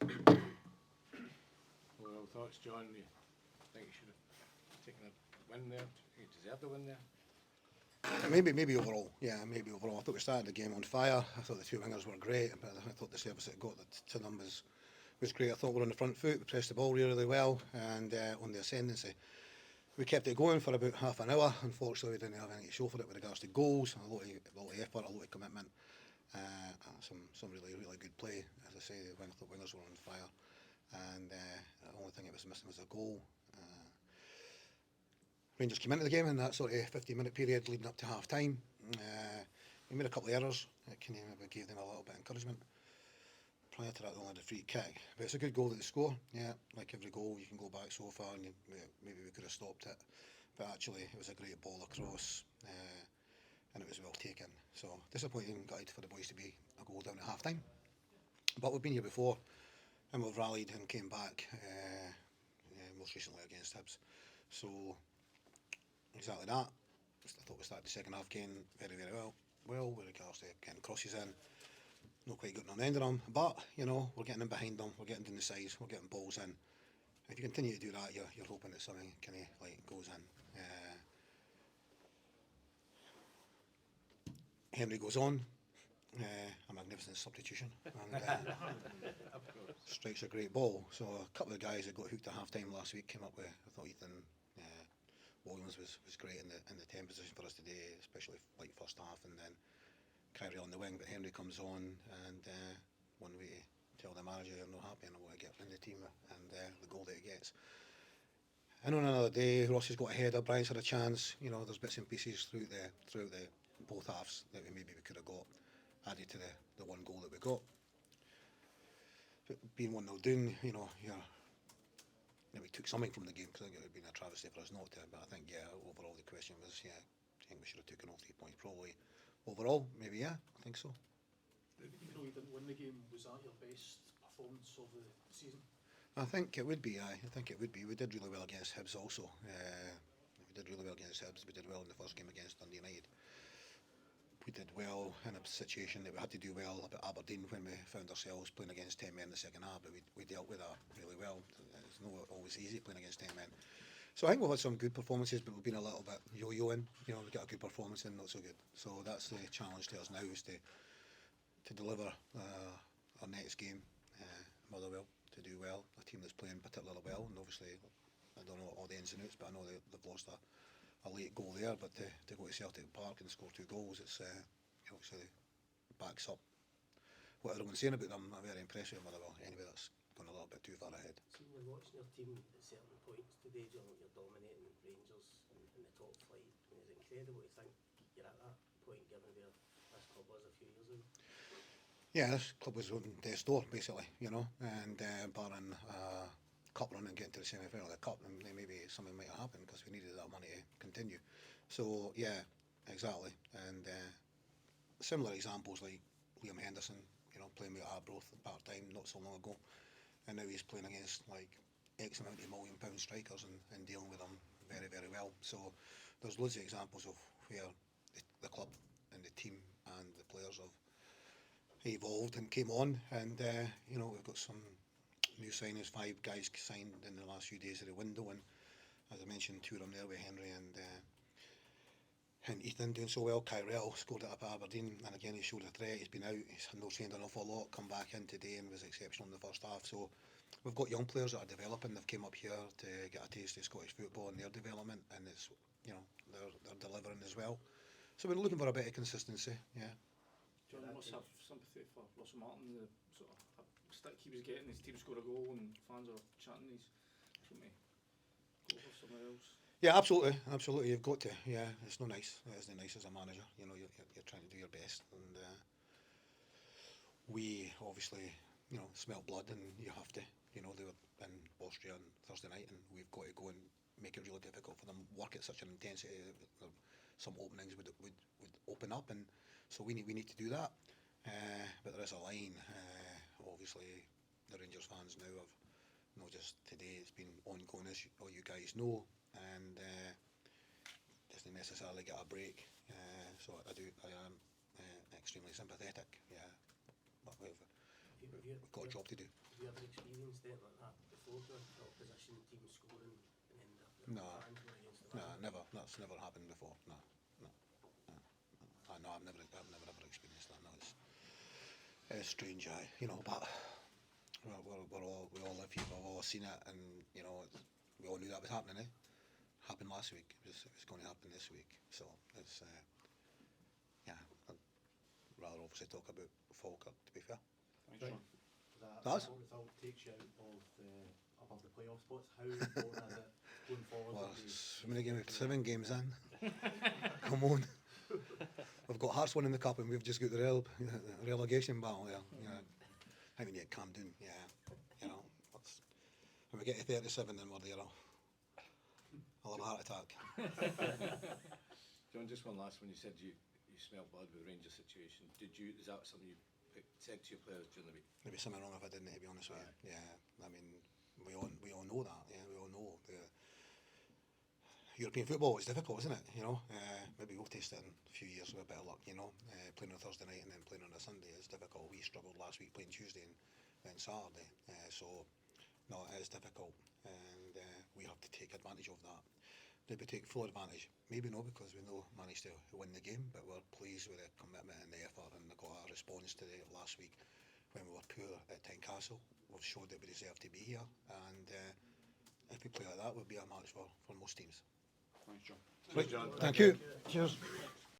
Well, thoughts, John? You think you should have taken a win there? You deserved a win there? Maybe overall, yeah, maybe overall. I thought we started the game on fire. I thought the two wingers were great, but I thought the service that got to them was great. I thought we were on the front foot, we pressed the ball really well, and on the ascendancy. We kept it going for about half an hour. Unfortunately, we didn't have anything to show for it with regards to goals, a lot of effort, a lot of commitment, some really good play. As I say, I thought wingers were on fire, and the only thing it was missing was a goal. Rangers came into the game in that sort of 15-minute period leading up to half time. We made a couple of errors that kind of gave them a little bit of encouragement. Prior to that, they only had a free kick, but it's a good goal that they score. Yeah, like every goal, you can go back so far, and maybe we could have stopped it, but actually, it was a great ball across, and it was well taken. So disappointing guide for the boys to be a goal down at half time, but we've been here before, and we've rallied and came back. Most recently against Hibs, so exactly that. I thought we started the second half game very well. Well, with regards to getting crosses in. Not quite getting on the end of them, but we're getting in behind them, we're getting down the sides, we're getting balls in. If you continue to do that, you're hoping that something kind of like goes in. Henry goes on, a magnificent substitution, and strikes a great ball. So a couple of guys that got hooked at half time last week came up with. I thought Ethan Williams was great in the 10 position for us today, especially like first half, and then Kyrie on the wing, but Henry comes on, and one way to tell the manager you're not happy and I want to get in the team, and the goal that he gets. And on another day, Ross has got a header, Brian's had a chance. There's bits and pieces throughout the both halves that we could have got added to the one goal that we got. But being 1-0 down, we took something from the game, because I think it would have been a travesty for us not to. But I think, overall the question was, I think we should have taken all 3 points probably. Overall, maybe, I think so. Even though you didn't win the game, was that your best performance of the season? I think it would be, I think it would be. We did really well against Hibs also. We did really well against Hibs. We did well in the first game against Dundee United. We did well in a situation that we had to do well up at Aberdeen when we found ourselves playing against 10 men in the second half, but we dealt with that really well. It's not always easy playing against 10 men. So I think we've had some good performances, but we've been a little bit yo-yoing. We got a good performance and not so good. So that's the challenge to us now, is to deliver our next game, Motherwell, to do well. A team that's playing particularly well, and obviously I don't know all the ins and outs, but I know they've lost a late goal there. But to go to Celtic Park and score 2 goals, it's obviously backs up what everyone's saying about them. I'm very impressed with Motherwell. Anyway, that's gone a little bit too far ahead. So when watching your team at certain points today, John, you're dominating Rangers in the top flight. I mean, it's incredible to think you're at that point, given where this club was a few years ago. Yeah, this club was on death's door, basically, and barring cup run and getting to the semi-final of the cup, and then maybe something might have happened, because we needed that money to continue. So, yeah, exactly. And similar examples like Liam Henderson, playing with Arbroath part-time not so long ago, and now he's playing against like X amount of £1 million strikers and dealing with them very well. So there's loads of examples of where the club and the team and the players have evolved and came on, and we've got some new signings, 5 guys signed in the last few days of the window, and as I mentioned, 2 of them there with Henry and Ethan doing so well. Kyrell scored it up at Aberdeen, and again he showed a threat. He's been out, he's no trained an awful lot, come back in today and was exceptional in the first half. So we've got young players that are developing. They've came up here to get a taste of Scottish football and their development, and it's they're delivering as well. So we're looking for a bit of consistency. Yeah. John, you must have sympathy for Russell Martin, the sort of stick he was getting. His team scored a goal and fans are chanting. He's trying to go for somewhere else. Yeah, absolutely. You've got to. Yeah, it's not nice. It isn't nice as a manager. You're trying to do your best, and we obviously, smell blood, and you have to. They were in Austria on Thursday night, and we've got to go and make it really difficult for them. Work at such an intensity. Some openings would open up, and so we need to do that. But there is a line. Obviously, the Rangers fans now have not just today. It's been ongoing, as all you guys know. And doesn't necessarily get a break, so I am extremely sympathetic. Yeah, but we've got a job to do. Have you ever experienced anything like that before, John? The opposition team scoring and then the No. fans going against the No, man? never. That's never happened before. No. No, I've never ever experienced that. No, it's strange, aye. You know, but we all live here. We've all seen it, and you know, we all knew that was happening. Happened last week. It was going to happen this week. So it's yeah. I'd rather obviously talk about Falkirk, to be fair. Thanks, John. That's- Result takes you out of the above the playoff spots. How important is it going forward? Well, that it's many games, 7 games in. Come on. We've got Hearts winning the cup, and we've just got the relegation battle there. Yeah. I mean, yeah, calm down. Yeah, you know. When we get to 37, then we're there. I'll have a heart attack. John, just one last one. You said you smelled blood with the Rangers situation. Is that something you said to your players during the week? Maybe something wrong if I didn't, to be honest with you. Yeah, I mean, we all know that. Yeah, we all know the European football is difficult, isn't it? You know, maybe we'll taste it in a few years with a bit of luck. You know, playing on a Thursday night and then playing on a Sunday is difficult. We struggled last week playing Tuesday and then Saturday. So no, it is difficult, and we have to take advantage of that. Did we take full advantage? Maybe no, because we know managed to win the game, but we're pleased with the commitment and the effort, and got a response to the last week when we were poor at Tynecastle. We've showed that we deserve to be here, and if we play like that, we'll be a match for most teams. Thanks, John. Right, John. thank you. Cheers.